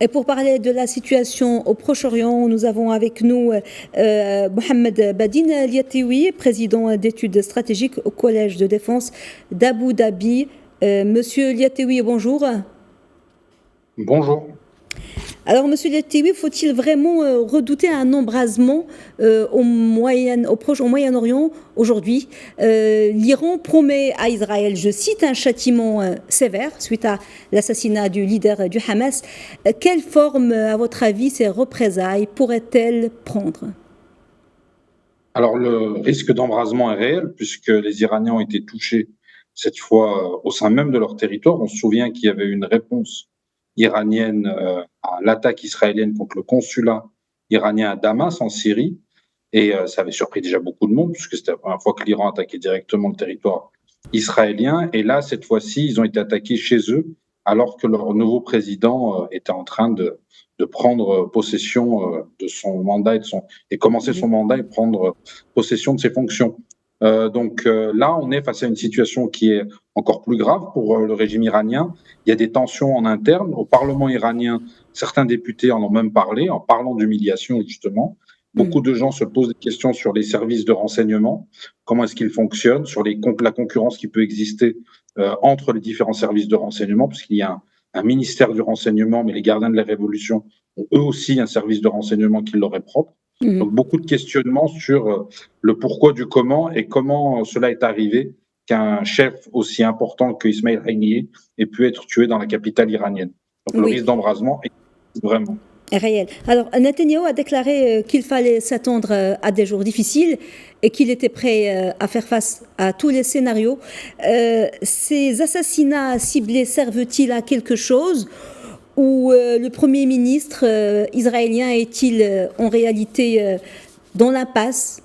Et pour parler de la situation au Proche-Orient, nous avons avec nous Mohamed Badine Liatioui, président d'études stratégiques au Collège de défense d'Abu Dhabi. Monsieur Liatioui, bonjour. Bonjour. Alors, monsieur Liatioui, faut-il vraiment redouter un embrasement au Moyen-Orient aujourd'hui? L'Iran promet à Israël, je cite, un châtiment sévère suite à l'assassinat du leader du Hamas. Quelle forme, à votre avis, ces représailles pourraient-elles prendre? Alors, le risque d'embrasement est réel puisque les Iraniens ont été touchés cette fois au sein même de leur territoire. On se souvient qu'il y avait une réponse iranienne à l'attaque israélienne contre le consulat iranien à Damas en Syrie. Et ça avait surpris déjà beaucoup de monde puisque c'était la première fois que l'Iran attaquait directement le territoire israélien. Et là, cette fois-ci, ils ont été attaqués chez eux alors que leur nouveau président était en train de prendre possession de son mandat et commencer son mandat et prendre possession de ses fonctions. Donc là, on est face à une situation qui est encore plus grave pour le régime iranien. Il y a des tensions en interne. Au Parlement iranien, certains députés en ont même parlé, en parlant d'humiliation, justement. Beaucoup de gens se posent des questions sur les services de renseignement, comment est-ce qu'ils fonctionnent, sur la concurrence qui peut exister entre les différents services de renseignement, puisqu'il y a un ministère du renseignement, mais les gardiens de la Révolution ont eux aussi un service de renseignement qui leur est propre. Donc beaucoup de questionnements sur le pourquoi du comment et comment cela est arrivé qu'un chef aussi important que Ismail Haniyeh ait pu être tué dans la capitale iranienne. Donc le risque d'embrasement est vraiment réel. Alors, Netanyahou a déclaré qu'il fallait s'attendre à des jours difficiles et qu'il était prêt à faire face à tous les scénarios. Ces assassinats ciblés servent-ils à quelque chose ou le Premier ministre israélien est-il en réalité dans l'impasse?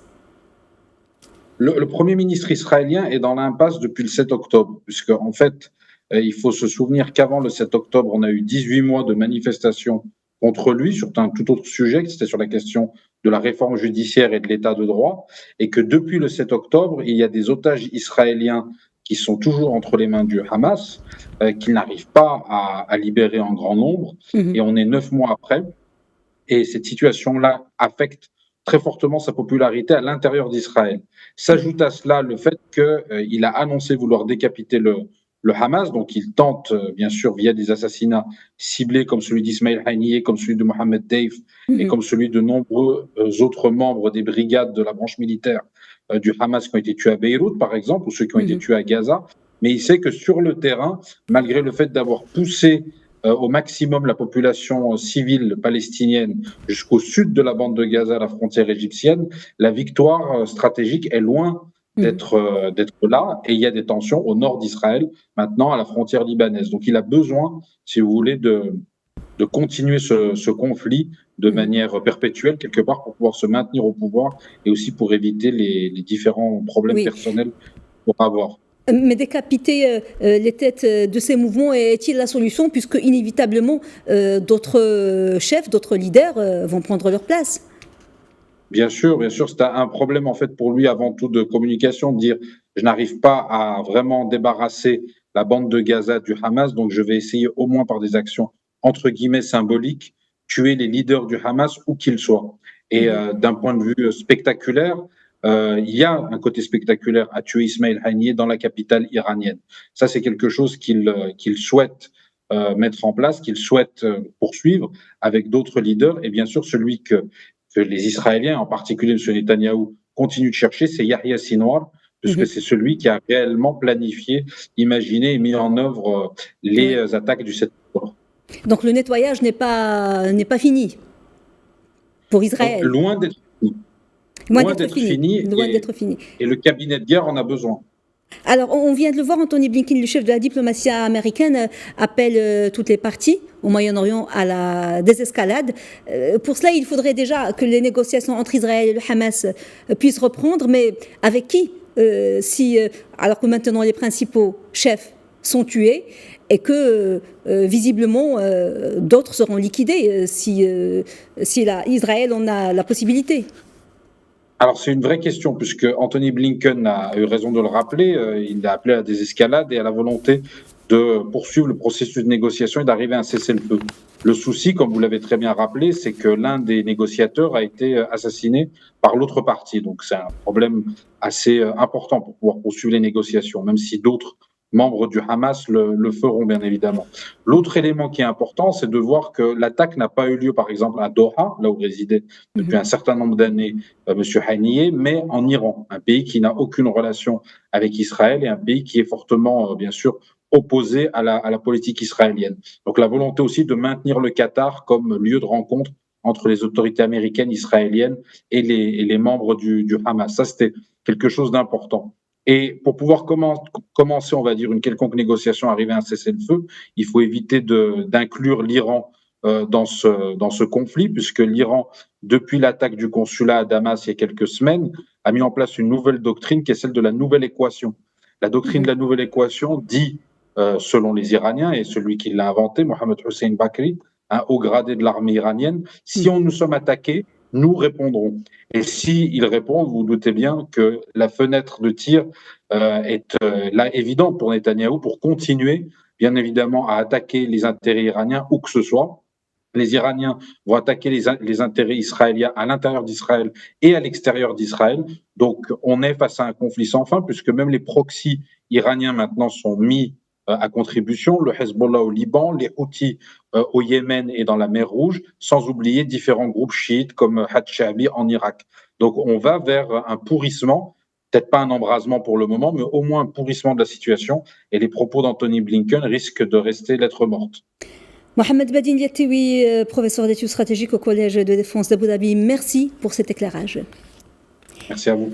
Le Premier ministre israélien est dans l'impasse depuis le 7 octobre, puisque en fait, il faut se souvenir qu'avant le 7 octobre, on a eu 18 mois de manifestations contre lui sur un tout autre sujet, c'était sur la question de la réforme judiciaire et de l'état de droit, et que depuis le 7 octobre, il y a des otages israéliens qui sont toujours entre les mains du Hamas, qu'ils n'arrivent pas à libérer en grand nombre, et on est 9 mois après, et cette situation-là affecte très fortement sa popularité à l'intérieur d'Israël. S'ajoute à cela le fait qu'il a annoncé vouloir décapiter le Hamas, donc il tente, bien sûr, via des assassinats ciblés comme celui d'Ismail Haniyeh, comme celui de Mohamed Deif et comme celui de nombreux autres membres des brigades de la branche militaire du Hamas qui ont été tués à Beyrouth, par exemple, ou ceux qui ont été tués à Gaza. Mais il sait que sur le terrain, malgré le fait d'avoir poussé au maximum la population civile palestinienne jusqu'au sud de la bande de Gaza, à la frontière égyptienne, la victoire stratégique est loin d'être là, et il y a des tensions au nord d'Israël, maintenant à la frontière libanaise. Donc il a besoin, si vous voulez, de continuer ce conflit de manière perpétuelle, quelque part, pour pouvoir se maintenir au pouvoir et aussi pour éviter les différents problèmes personnels qu'on va avoir. Mais décapiter les têtes de ces mouvements est-il la solution, puisque inévitablement d'autres chefs, d'autres leaders vont prendre leur place? Bien sûr, c'est un problème en fait pour lui avant tout de communication, de dire je n'arrive pas à vraiment débarrasser la bande de Gaza du Hamas, donc je vais essayer au moins par des actions entre guillemets symboliques, tuer les leaders du Hamas où qu'ils soient. Et d'un point de vue spectaculaire, il y a un côté spectaculaire à tuer Ismail Haniyeh dans la capitale iranienne. Ça, c'est quelque chose qu'il souhaite mettre en place, qu'il souhaite poursuivre avec d'autres leaders, et bien sûr celui que les Israéliens, en particulier M. Netanyahou, continuent de chercher, c'est Yahya Sinwar, puisque c'est celui qui a réellement planifié, imaginé et mis en œuvre les attaques du 7 octobre. Donc le nettoyage n'est pas fini pour Israël. Donc, loin d'être fini. Loin d'être fini. Et le cabinet de guerre en a besoin. Alors, on vient de le voir, Anthony Blinken, le chef de la diplomatie américaine, appelle toutes les parties au Moyen-Orient à la désescalade. Pour cela, il faudrait déjà que les négociations entre Israël et le Hamas puissent reprendre, mais avec qui alors que maintenant les principaux chefs sont tués et que visiblement d'autres seront liquidés si Israël en a la possibilité. Alors, c'est une vraie question, puisque Anthony Blinken a eu raison de le rappeler. Il a appelé à des escalades et à la volonté de poursuivre le processus de négociation et d'arriver à un cessez-le-feu. Le souci, comme vous l'avez très bien rappelé, c'est que l'un des négociateurs a été assassiné par l'autre partie. Donc c'est un problème assez important pour pouvoir poursuivre les négociations, même si d'autres membres du Hamas le feront, bien évidemment. L'autre élément qui est important, c'est de voir que l'attaque n'a pas eu lieu, par exemple, à Doha, là où résidait depuis un certain nombre d'années M. Haniyeh, mais en Iran, un pays qui n'a aucune relation avec Israël et un pays qui est fortement, bien sûr, opposé à la politique israélienne. Donc la volonté aussi de maintenir le Qatar comme lieu de rencontre entre les autorités américaines, israéliennes et les membres du Hamas. Ça, c'était quelque chose d'important. Et pour pouvoir commencer, on va dire, une quelconque négociation, arriver à un cessez-le-feu, il faut éviter d'inclure l'Iran dans ce conflit, puisque l'Iran, depuis l'attaque du consulat à Damas il y a quelques semaines, a mis en place une nouvelle doctrine qui est celle de la nouvelle équation. La doctrine de la nouvelle équation dit, selon les Iraniens, et celui qui l'a inventé, Mohamed Hossein Bakri, un haut gradé de l'armée iranienne, si nous sommes attaqués, nous répondrons. Et s'ils répondent, vous, vous doutez bien que la fenêtre de tir est là évidente pour Netanyahou pour continuer, bien évidemment, à attaquer les intérêts iraniens où que ce soit. Les Iraniens vont attaquer les intérêts israéliens à l'intérieur d'Israël et à l'extérieur d'Israël. Donc, on est face à un conflit sans fin, puisque même les proxys iraniens maintenant sont mis à contribution, le Hezbollah au Liban, les Houthis au Yémen et dans la mer Rouge, sans oublier différents groupes chiites comme Hajj Sha'bi en Irak. Donc, on va vers un pourrissement, peut-être pas un embrasement pour le moment, mais au moins un pourrissement de la situation, et les propos d'Anthony Blinken risquent de rester lettre morte. Mohamed Badine Yattaoui, professeur d'études stratégiques au Collège de défense d'Abu Dhabi, merci pour cet éclairage. Merci à vous.